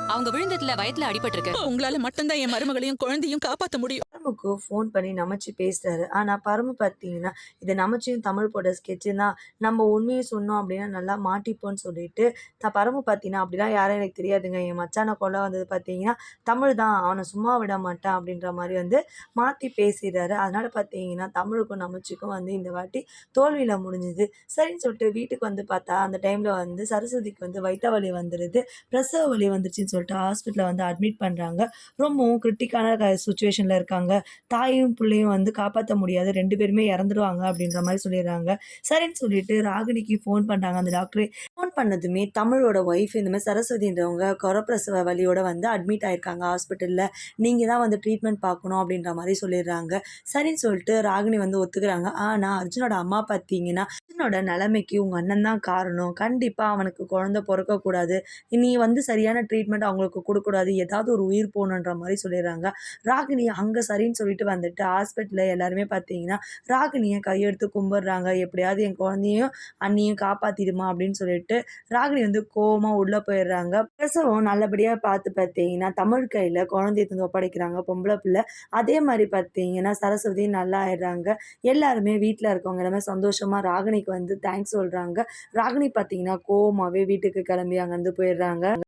அவங்க விழுந்ததுல வயத்துல அடிபட்டிருக்கு. உங்களால மட்டும்தான் என் மருமகளையும் குழந்தையும் காப்பாத்த முடியும். பரமுக்கு ஃபோன் பண்ணி நமச்சி பேசுறாரு. ஆனா பரமு பார்த்தீங்கன்னா, இது நமச்சியும் தமிழ் போட்ட ஸ்கெட்ச்சு தான். நம்ம உண்மைய சொன்னோம் அப்டின்னா நல்லா மாட்டிப்போம்ன்னு சொல்லிட்டு, பரமு பார்த்தீங்கன்னா, "அப்படிலாம் யாரும் எனக்கு தெரியாதுங்க. என் மச்சான கொல்ல வந்தது பார்த்தீங்கன்னா, தமிழ் தான். அவன சும்மா விட மாட்டேன்." அப்படின்ற மாரி வந்து மாத்தி பேசிறாரு. அதனால பார்த்தீங்கன்னா, தமிழுக்கும் நமச்சிக்கும் வந்து இந்த வாட்டி தோல்வியில முடிஞ்சுது. சரின்னு சொல்லிட்டு வீட்டுக்கு வந்து பார்த்தா, அந்த டைம்ல வந்து சரஸ்வதிக்கு வந்து வயித்த வலி வந்துருது. பிரசவ வலி வந்துருச்சுன்னு சொல்லிட்டு ஹாஸ்பிட்டல்ல வந்து அட்மிட் பண்றாங்க. ரொம்பவும் கிரிட்டிக்கான சிச்சுவேஷன்ல இருக்காங்க. தாயும், புள்ளையும் வந்து காப்பாத்த முடியாது. 2 பேருமே இறந்துருவாங்க அப்படின்ற மாரி சொல்லிடுறாங்க. சரின்னு சொல்லிட்டு ராகினிக்கு ஃபோன் பண்றாங்க அந்த டாக்டரே. ஃபோன் பண்ணதுமே தமிழோட ஒய்ஃப் இந்த மாரி சரஸ்வதின்றவங்க குறப்பிரசவ வலியோட வந்து அட்மிட் ஆயிருக்காங்க ஹாஸ்பிட்டல்ல. நீங்க தான் வந்து ட்ரீட்மெண்ட் பார்க்கணும் அப்படின்ற மாரி சொல்லிடுறாங்க. சரின்னு சொல்லிட்டு ராகினி வந்து ஒத்துக்கிறாங்க. ஆனா அர்ஜுனோட அம்மா பார்த்தீங்கன்னா, அர்ஜுனோட நிலைமைக்கு உங்க அண்ணன் தான் காரணம். கண்டிப்பா அவனுக்கு குழந்தை பொறக்கக்கூடாது. நீ வந்து சரியான ட்ரீட்மெண்ட் அவங்களுக்கு குடுக்கக்கூடாது. ஏதாவது ஒரு உயிர் போணுன்ற மாரி சொல்லிடுறாங்க. ராகினி அங்க சரின்னு சொல்லிட்டு வந்துட்டு ஹாஸ்பிட்டல்ல எல்லாருமே பார்த்தீங்கன்னா, ராகினிய கையெடுத்து கும்பிடுறாங்க. "எப்படியாவது என் குழந்தையையும், அண்ணியும் காப்பாத்திடுமா" அப்படின்னு சொல்லிட்டு ராகினி வந்து கோவமா உள்ள போயிடுறாங்க. பிரசவம் நல்லபடியா பார்த்து பார்த்தீங்கன்னா, தமிழ் கையில குழந்தைய தந்து ஒப்படைக்கிறாங்க பொம்பள பிள்ள. அதே மாரி பார்த்தீங்கன்னா, சரஸ்வதி நல்லா ஆயிடுறாங்க. எல்லாருமே வீட்ல இருக்கவங்க எல்லாமே சந்தோஷமா ராகினிக்கு வந்து தேங்க்ஸ் சொல்றாங்க. ராகினி பார்த்தீங்கன்னா, கோவமாவே வீட்டுக்கு கிளம்பி அங்கருந்து போயிடுறாங்க.